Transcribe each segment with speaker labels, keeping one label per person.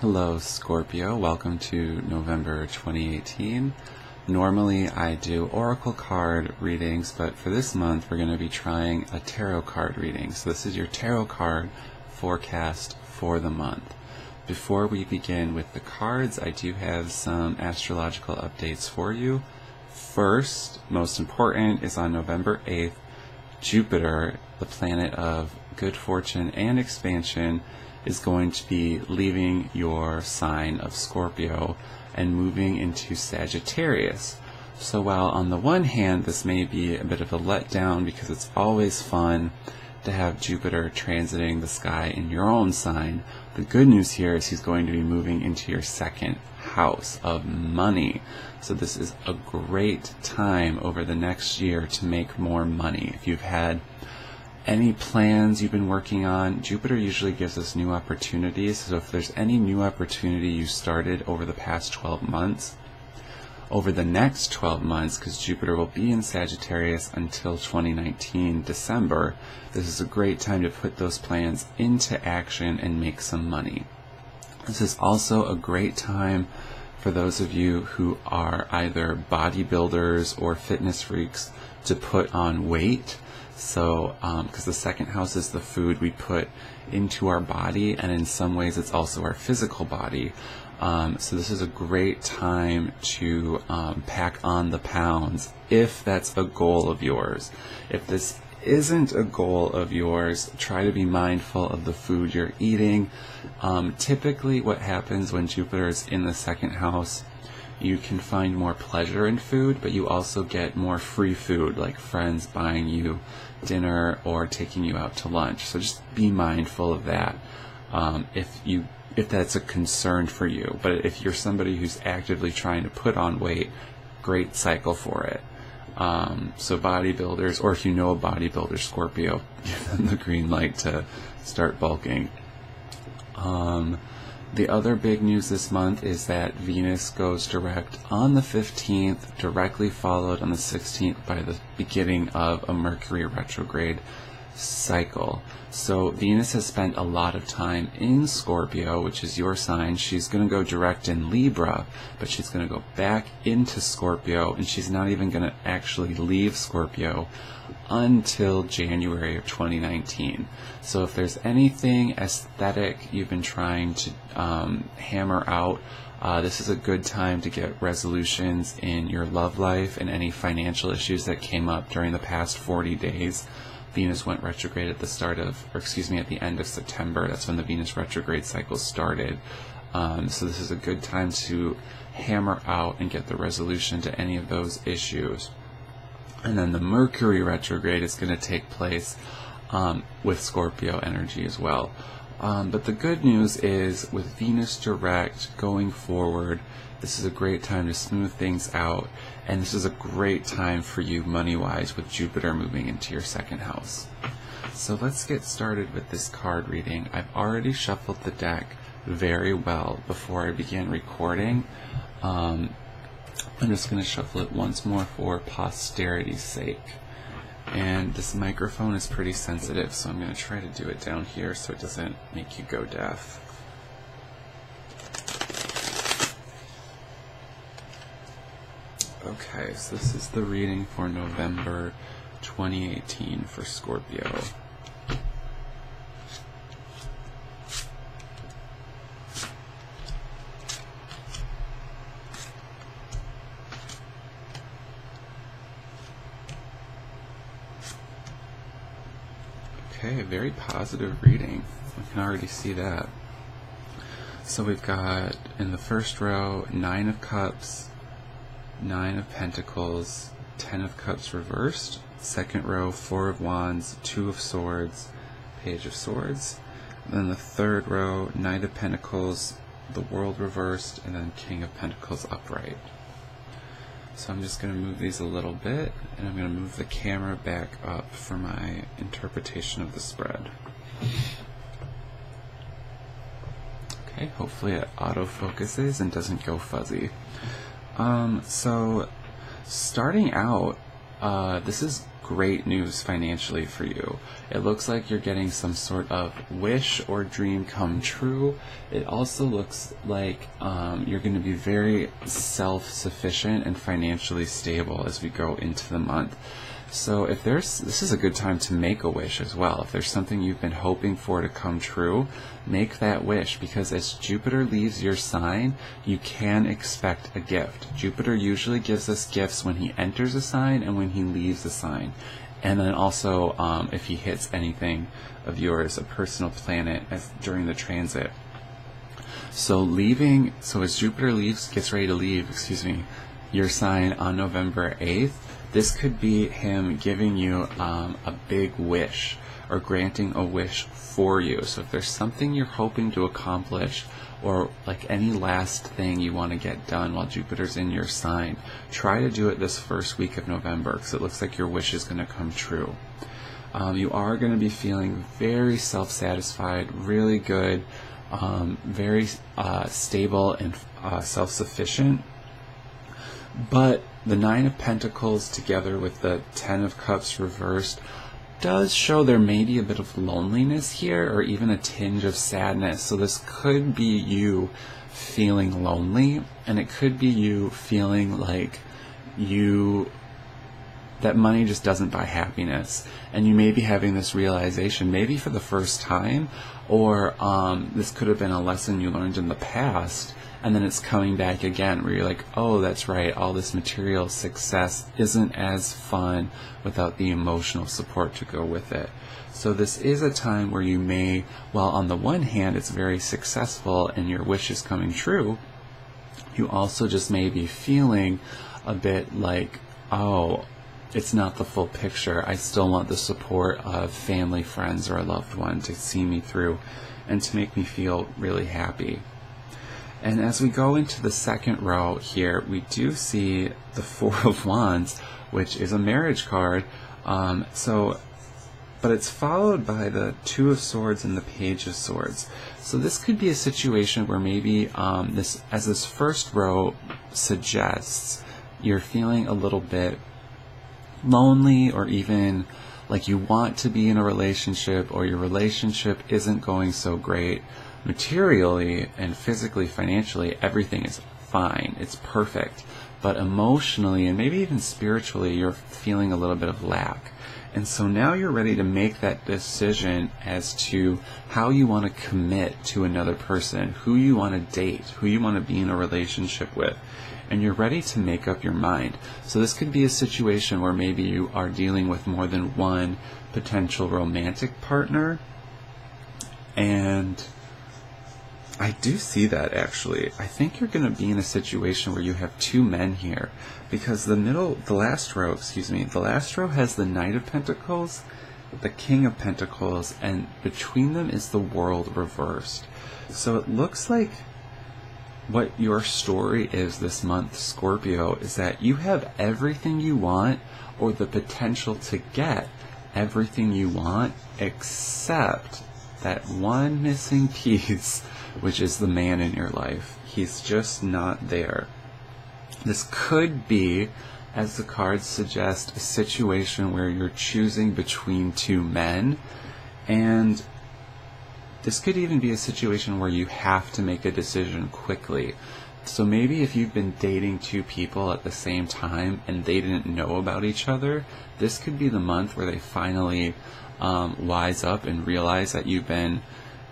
Speaker 1: Hello Scorpio, welcome to November 2018. Normally I do oracle card readings, but for this month we're going to be trying a tarot card reading. So this is your tarot card forecast for the month. Before we begin with the cards, I do have some astrological updates for you. First, most important, is on November 8th, Jupiter, the planet of good fortune and expansion, is going to be leaving your sign of Scorpio and moving into Sagittarius. So while on the one hand this may be a bit of a letdown because it's always fun to have Jupiter transiting the sky in your own sign, the good news here is he's going to be moving into your second house of money. So this is a great time over the next year to make more money. If you've had any plans you've been working on, Jupiter usually gives us new opportunities. So if there's any new opportunity you started over the past 12 months, over the next 12 months, because Jupiter will be in Sagittarius until 2019 December, this is a great time to put those plans into action and make some money. This is also a great time for those of you who are either bodybuilders or fitness freaks to put on weight. So, because the second house is the food we put into our body, and in some ways it's also our physical body. So this is a great time to pack on the pounds, if that's a goal of yours. If this isn't a goal of yours, try to be mindful of the food you're eating. Typically what happens when Jupiter is in the second house, you can find more pleasure in food, but you also get more free food, like friends buying you dinner or taking you out to lunch. So just be mindful of that if that's a concern for you. But if you're somebody who's actively trying to put on weight, great cycle for it. So bodybuilders, or if you know a bodybuilder, Scorpio, give them the green light to start bulking. The other big news this month is that Venus goes direct on the 15th, directly followed on the 16th by the beginning of a Mercury retrograde cycle. So Venus has spent a lot of time in Scorpio, which is your sign. She's going to go direct in Libra, but she's going to go back into Scorpio, and she's not even going to actually leave Scorpio until January of 2019. So if there's anything aesthetic you've been trying to hammer out, this is a good time to get resolutions in your love life and any financial issues that came up during the past 40 days. Venus went retrograde at the end of September. That's when the Venus retrograde cycle started. So this is a good time to hammer out and get the resolution to any of those issues. And then the Mercury retrograde is going to take place with Scorpio energy as well. But the good news is, with Venus direct going forward, this is a great time to smooth things out, and this is a great time for you money-wise with Jupiter moving into your second house. So let's get started with this card reading. I've already shuffled the deck very well before I began recording. I'm just going to shuffle it once more for posterity's sake. And this microphone is pretty sensitive, so I'm going to try to do it down here so it doesn't make you go deaf. Okay, so this is the reading for November 2018 for Scorpio. Okay, very positive reading. I can already see that. So we've got, in the first row, 9 of Cups, 9 of Pentacles, 10 of Cups reversed. Second row, 4 of Wands, 2 of Swords, Page of Swords. And then the third row, Knight of Pentacles, the World reversed, and then King of Pentacles upright. So I'm just going to move these a little bit, and I'm going to move the camera back up for my interpretation of the spread. Okay, hopefully it autofocuses and doesn't go fuzzy. So starting out, this is great news financially for you. It looks like you're getting some sort of wish or dream come true. It also looks like you're going to be very self-sufficient and financially stable as we go into the month. So this is a good time to make a wish as well. If there's something you've been hoping for to come true, make that wish, because as Jupiter leaves your sign, you can expect a gift. Jupiter usually gives us gifts when he enters a sign and when he leaves a sign. And then also if he hits anything of yours, a personal planet, during the transit. So as Jupiter gets ready to leave, your sign on November 8th, this could be him giving you a big wish or granting a wish for you. So if there's something you're hoping to accomplish, or like any last thing you want to get done while Jupiter's in your sign, try to do it this first week of November, because it looks like your wish is going to come true. You are going to be feeling very self-satisfied, really good, very stable and self-sufficient. But the Nine of Pentacles together with the Ten of Cups reversed does show there may be a bit of loneliness here, or even a tinge of sadness. So this could be you feeling lonely, and it could be you feeling like that money just doesn't buy happiness. And you may be having this realization maybe for the first time, or this could have been a lesson you learned in the past, and then it's coming back again, where you're like, oh, that's right, all this material success isn't as fun without the emotional support to go with it. So this is a time where you may, while on the one hand it's very successful and your wish is coming true, you also just may be feeling a bit like, oh, it's not the full picture. I still want the support of family, friends, or a loved one to see me through and to make me feel really happy. And as we go into the second row here, we do see the Four of Wands, which is a marriage card. But it's followed by the Two of Swords and the Page of Swords. So this could be a situation where maybe as this first row suggests, you're feeling a little bit lonely, or even like you want to be in a relationship, or your relationship isn't going so great. Materially and physically, financially, everything is fine. It's perfect. But emotionally and maybe even spiritually, you're feeling a little bit of lack. And so now you're ready to make that decision as to how you want to commit to another person, who you want to date, who you want to be in a relationship with. And you're ready to make up your mind. So this could be a situation where maybe you are dealing with more than one potential romantic partner. And I do see that, actually. I think you're going to be in a situation where you have two men here, because the last row has the Knight of Pentacles, the King of Pentacles, and between them is the World reversed. So it looks like what your story is this month, Scorpio, is that you have everything you want, or the potential to get everything you want, except that one missing piece, which is the man in your life. He's just not there. This could be, as the cards suggest, a situation where you're choosing between two men, and this could even be a situation where you have to make a decision quickly. So maybe if you've been dating two people at the same time and they didn't know about each other, this could be the month where they finally wise up and realize that you've been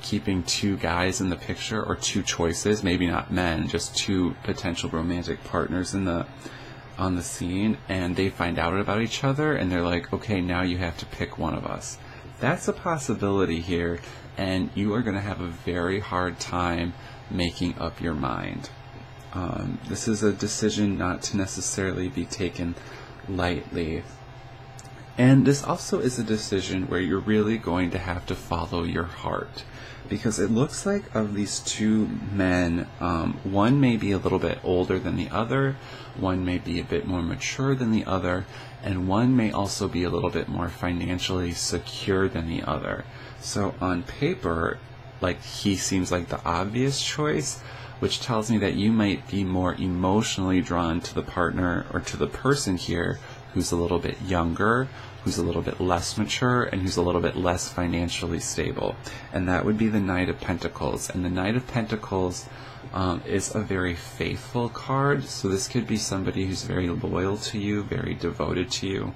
Speaker 1: keeping two guys in the picture, or two choices, maybe not men, just two potential romantic partners on the scene, and they find out about each other and they're like, okay, now you have to pick one of us. That's a possibility here, and you are going to have a very hard time making up your mind. This is a decision not to necessarily be taken lightly. And this also is a decision where you're really going to have to follow your heart, because it looks like of these two men, one may be a little bit older than the other, one may be a bit more mature than the other, and one may also be a little bit more financially secure than the other. So on paper, like, he seems like the obvious choice, which tells me that you might be more emotionally drawn to the partner or to the person here who's a little bit younger, who's a little bit less mature, and who's a little bit less financially stable. And that would be the Knight of Pentacles. And the Knight of Pentacles is a very faithful card. So this could be somebody who's very loyal to you, very devoted to you.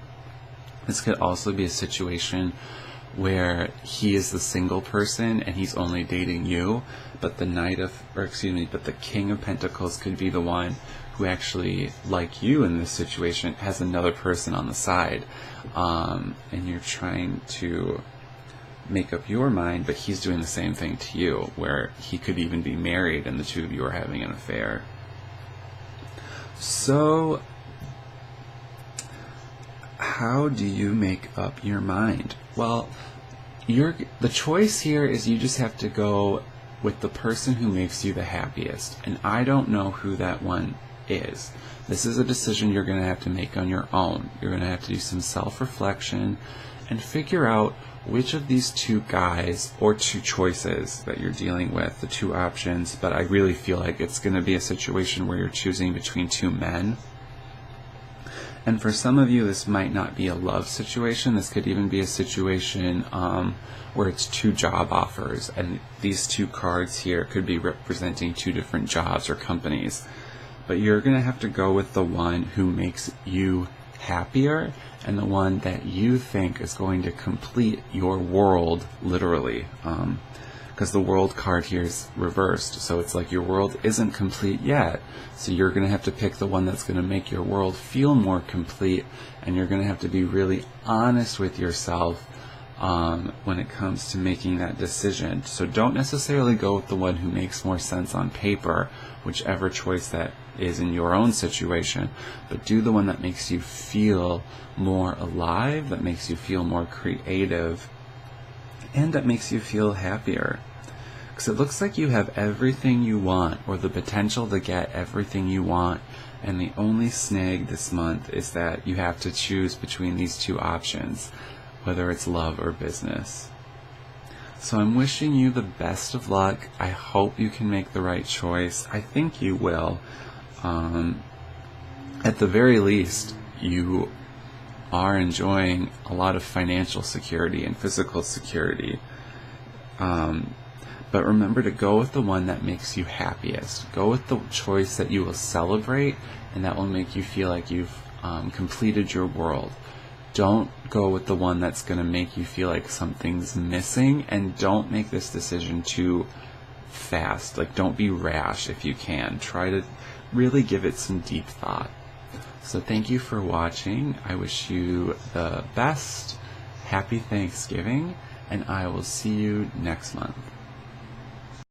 Speaker 1: This could also be a situation where he is the single person and he's only dating you, but the King of Pentacles could be the one who actually, like you in this situation, has another person on the side, and you're trying to make up your mind, but he's doing the same thing to you, where he could even be married and the two of you are having an affair. So how do you make up your mind? Well, the choice here is you just have to go with the person who makes you the happiest. And I don't know who that one is. This is a decision you're going to have to make on your own. You're going to have to do some self-reflection and figure out which of these two guys or two choices that you're dealing with, the two options, but I really feel like it's going to be a situation where you're choosing between two men. And for some of you, this might not be a love situation. This could even be a situation where it's two job offers. And these two cards here could be representing two different jobs or companies. But you're going to have to go with the one who makes you happier and the one that you think is going to complete your world, literally. Because the World card here is reversed, so it's like your world isn't complete yet, so you're going to have to pick the one that's going to make your world feel more complete, and you're going to have to be really honest with yourself when it comes to making that decision. So don't necessarily go with the one who makes more sense on paper, whichever choice that is in your own situation, but do the one that makes you feel more alive, that makes you feel more creative, and that makes you feel happier. Because it looks like you have everything you want, or the potential to get everything you want, and the only snag this month is that you have to choose between these two options, whether it's love or business. So I'm wishing you the best of luck. I hope you can make the right choice. I think you will. At the very least, you are enjoying a lot of financial security and physical security. But remember to go with the one that makes you happiest. Go with the choice that you will celebrate and that will make you feel like you've completed your world. Don't go with the one that's going to make you feel like something's missing, and don't make this decision too fast. Like, don't be rash if you can. Try to really give it some deep thought. So thank you for watching. I wish you the best. Happy Thanksgiving, and I will see you next month.